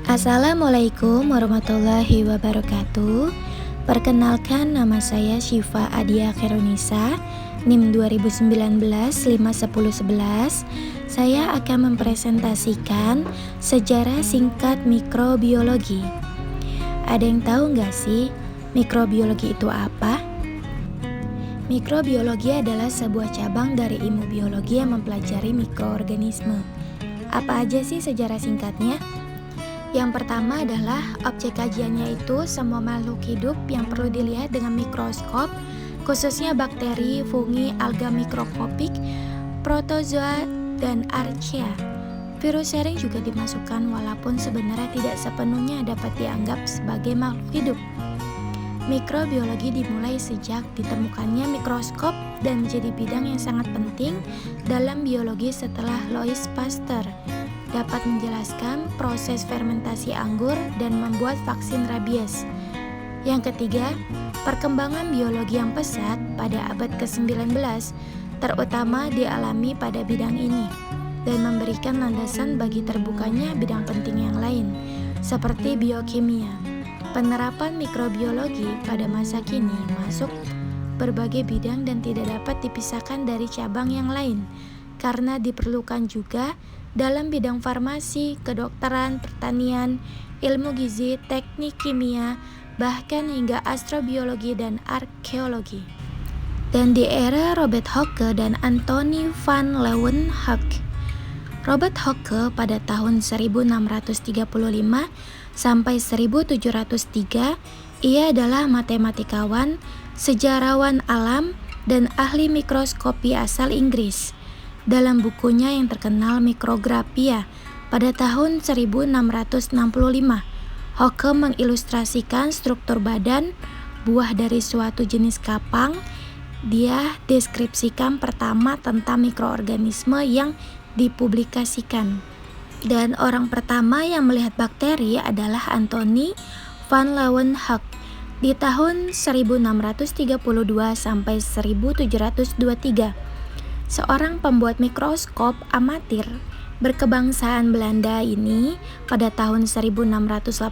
Assalamualaikum warahmatullahi wabarakatuh. Perkenalkan, nama saya Syifa Adia Khairunisa, NIM 2019-51011. Saya akan mempresentasikan sejarah singkat mikrobiologi. Ada yang tahu nggak sih mikrobiologi itu apa? Mikrobiologi adalah sebuah cabang dari ilmu biologi yang mempelajari mikroorganisme. Apa aja sih sejarah singkatnya? Yang pertama adalah objek kajiannya itu semua makhluk hidup yang perlu dilihat dengan mikroskop, khususnya bakteri, fungi, alga mikroskopik, protozoa, dan archaea. Virus sharing juga dimasukkan walaupun sebenarnya tidak sepenuhnya dapat dianggap sebagai makhluk hidup. Mikrobiologi dimulai sejak ditemukannya mikroskop dan menjadi bidang yang sangat penting dalam biologi setelah Louis Pasteur dapat menjelaskan proses fermentasi anggur dan membuat vaksin rabies. Yang ketiga, perkembangan biologi yang pesat pada abad ke-19 terutama dialami pada bidang ini dan memberikan landasan bagi terbukanya bidang penting yang lain seperti biokimia. Penerapan mikrobiologi pada masa kini masuk berbagai bidang dan tidak dapat dipisahkan dari cabang yang lain karena diperlukan juga dalam bidang farmasi, kedokteran, pertanian, ilmu gizi, teknik kimia, bahkan hingga astrobiologi dan arkeologi. Dan di era Robert Hooke dan Anthony van Leeuwenhoek. Robert Hooke pada tahun 1635 sampai 1703, ia adalah matematikawan, sejarawan alam, dan ahli mikroskopi asal Inggris. Dalam bukunya yang terkenal Micrographia pada tahun 1665, Hooke mengilustrasikan struktur badan buah dari suatu jenis kapang. Dia deskripsikan pertama tentang mikroorganisme yang dipublikasikan. Dan orang pertama yang melihat bakteri adalah Anthony van Leeuwenhoek di tahun 1632 sampai 1723. Seorang pembuat mikroskop amatir berkebangsaan Belanda ini pada tahun 1684,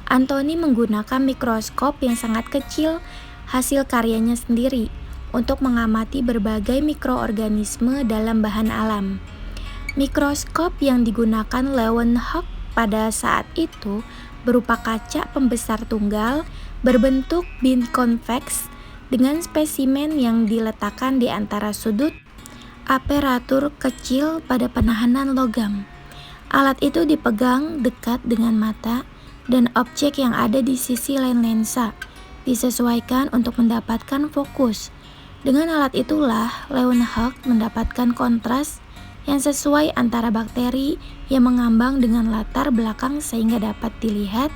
Anthony menggunakan mikroskop yang sangat kecil hasil karyanya sendiri untuk mengamati berbagai mikroorganisme dalam bahan alam. Mikroskop yang digunakan Leeuwenhoek pada saat itu berupa kaca pembesar tunggal berbentuk bikonveks dengan spesimen yang diletakkan di antara sudut aperatur kecil pada penahanan logam. Alat itu dipegang dekat dengan mata dan objek yang ada di sisi lain lensa disesuaikan untuk mendapatkan fokus. Dengan alat itulah Leeuwenhoek mendapatkan kontras yang sesuai antara bakteri yang mengambang dengan latar belakang sehingga dapat dilihat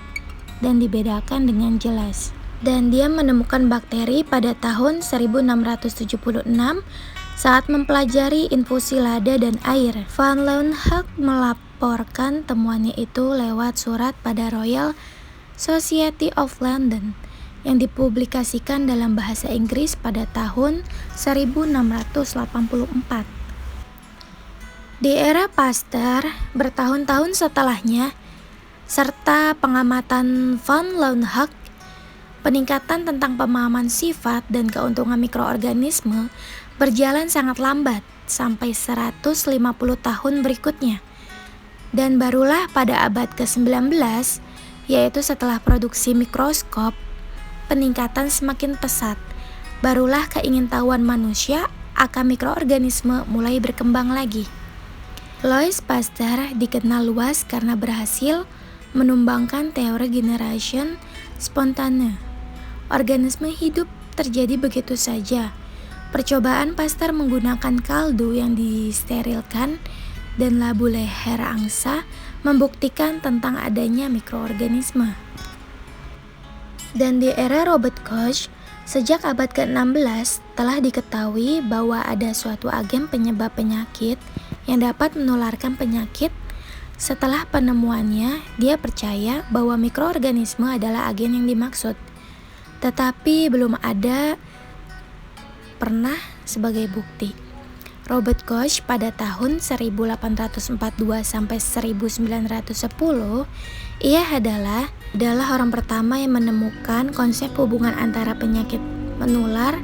dan dibedakan dengan jelas. Dan dia menemukan bakteri pada tahun 1676 saat mempelajari infusi lada dan air. Van Leeuwenhoek melaporkan temuannya itu lewat surat pada Royal Society of London yang dipublikasikan dalam bahasa Inggris pada tahun 1684. Di era Pasteur, bertahun-tahun setelahnya, serta pengamatan Van Leeuwenhoek, peningkatan tentang pemahaman sifat dan keuntungan mikroorganisme berjalan sangat lambat sampai 150 tahun berikutnya. Dan barulah pada abad ke-19, yaitu setelah produksi mikroskop, peningkatan semakin pesat. Barulah keingintahuan manusia akan mikroorganisme mulai berkembang lagi. Louis Pasteur dikenal luas karena berhasil menumbangkan teori generation spontane. Organisme hidup terjadi begitu saja. Percobaan Pasteur menggunakan kaldu yang disterilkan dan labu leher angsa membuktikan tentang adanya mikroorganisme. Dan di era Robert Koch, sejak abad ke-16 telah diketahui bahwa ada suatu agen penyebab penyakit yang dapat menularkan penyakit. Setelah penemuannya, dia percaya bahwa mikroorganisme adalah agen yang dimaksud. Tetapi belum ada pernah sebagai bukti. Robert Koch pada tahun 1842 sampai 1910, ia adalah orang pertama yang menemukan konsep hubungan antara penyakit menular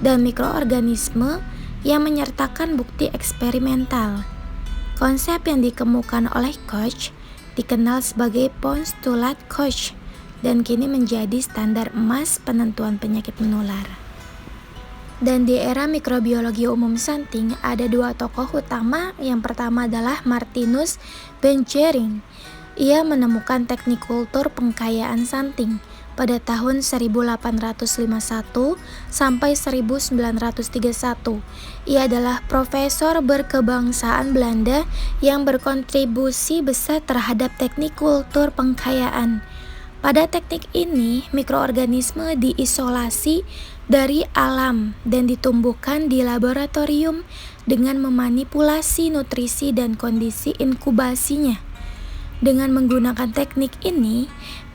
dan mikroorganisme yang menyertakan bukti eksperimental. Konsep yang dikemukakan oleh Koch dikenal sebagai postulat Koch dan kini menjadi standar emas penentuan penyakit menular. Dan di era mikrobiologi umum Santing ada dua tokoh utama. Yang pertama adalah Martinus Benchering. Ia menemukan teknik kultur pengkayaan Santing pada tahun 1851 sampai 1931. Ia adalah profesor berkebangsaan Belanda yang berkontribusi besar terhadap teknik kultur pengkayaan. Pada teknik ini, mikroorganisme diisolasi dari alam dan ditumbuhkan di laboratorium dengan memanipulasi nutrisi dan kondisi inkubasinya. Dengan menggunakan teknik ini,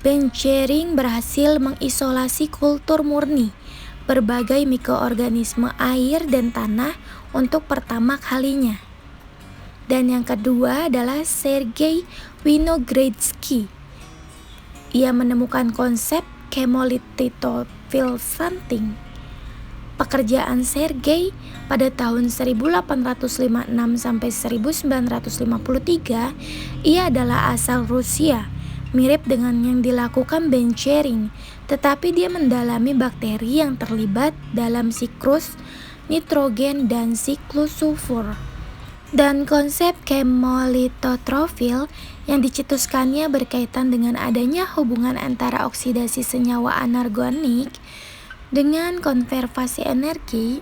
Benchering berhasil mengisolasi kultur murni berbagai mikroorganisme air dan tanah untuk pertama kalinya. Dan yang kedua adalah Sergei Winogradsky. Ia menemukan konsep chemolithotroph Santing. Pekerjaan Sergei pada tahun 1856 sampai 1953, ia adalah asal Rusia, mirip dengan yang dilakukan Benchering, tetapi dia mendalami bakteri yang terlibat dalam siklus nitrogen dan siklus sulfur. Dan konsep chemolithotrophil yang dicetuskannya berkaitan dengan adanya hubungan antara oksidasi senyawa anorganik dengan konservasi energi.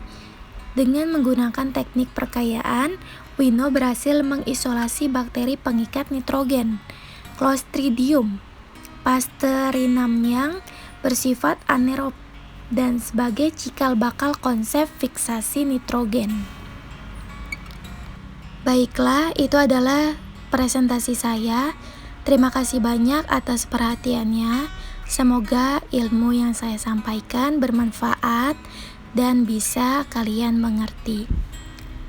Dengan menggunakan teknik perkayaan, Wino berhasil mengisolasi bakteri pengikat nitrogen, Clostridium pasteurianum yang bersifat anaerob dan sebagai cikal bakal konsep fiksasi nitrogen. Baiklah, itu adalah presentasi saya. Terima kasih banyak atas perhatiannya. Semoga ilmu yang saya sampaikan bermanfaat dan bisa kalian mengerti.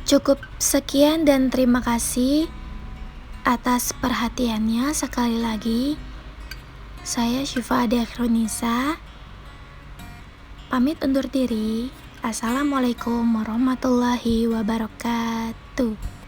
Cukup sekian dan terima kasih atas perhatiannya. Sekali lagi, saya Syifa Adiakronisa pamit undur diri. Assalamualaikum warahmatullahi wabarakatuh.